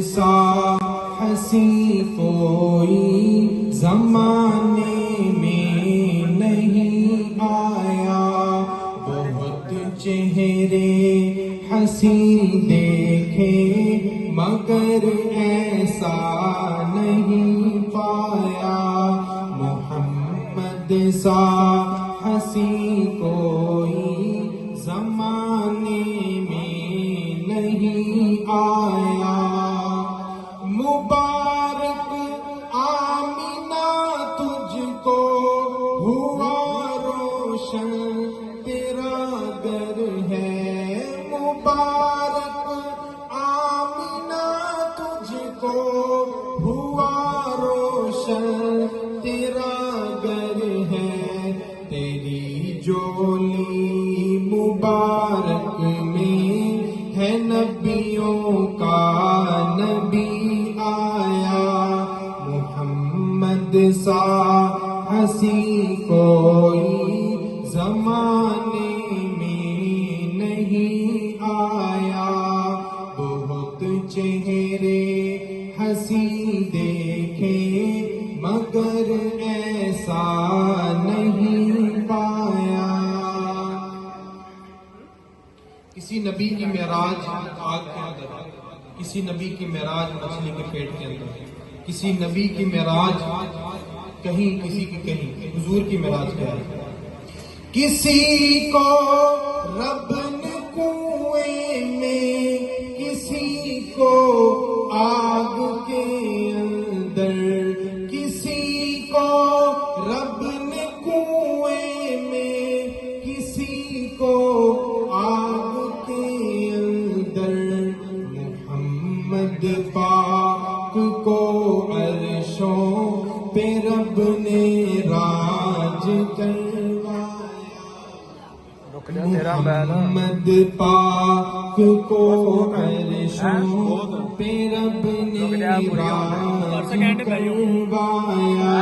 سا حسین کوئی زمانے میں نہیں آیا، بہت چہرے حسین دیکھے مگر ایسا نہیں پایا، محمد سا حسین کوئی زمانے میں نہیں آیا۔ مبارک آمینہ تجھ کو ہوا روشن تیرا در ہے، مبارک آمینہ تجھ کو ہوا روشن تیرا در ہے، تیری جولی مبارک میں ہے نبیوں کا نبی آیا، محمد سا حسین کوئی زمانے میں نہیں آیا، بہت چہرے حسین دیکھے مگر ایسا نہیں پایا۔ کسی نبی کی معراج آگ کے اندر، کسی نبی کی معراج مچھلی کے پیٹ کے اندر، کسی نبی کی معراج کہیں، کسی کی کہیں، حضور کی معراج کیا ہے؟ کسی کو رب نے کنویں میں، کسی کو آگ کے اندر، کسی کو رب نے کنویں میں، کسی کو آگ کے اندر، محمد پاک کو عرشوں پہ رب نے راج کروایا، محمد پاک کو عرشوں پہ رب نے راج کروایا۔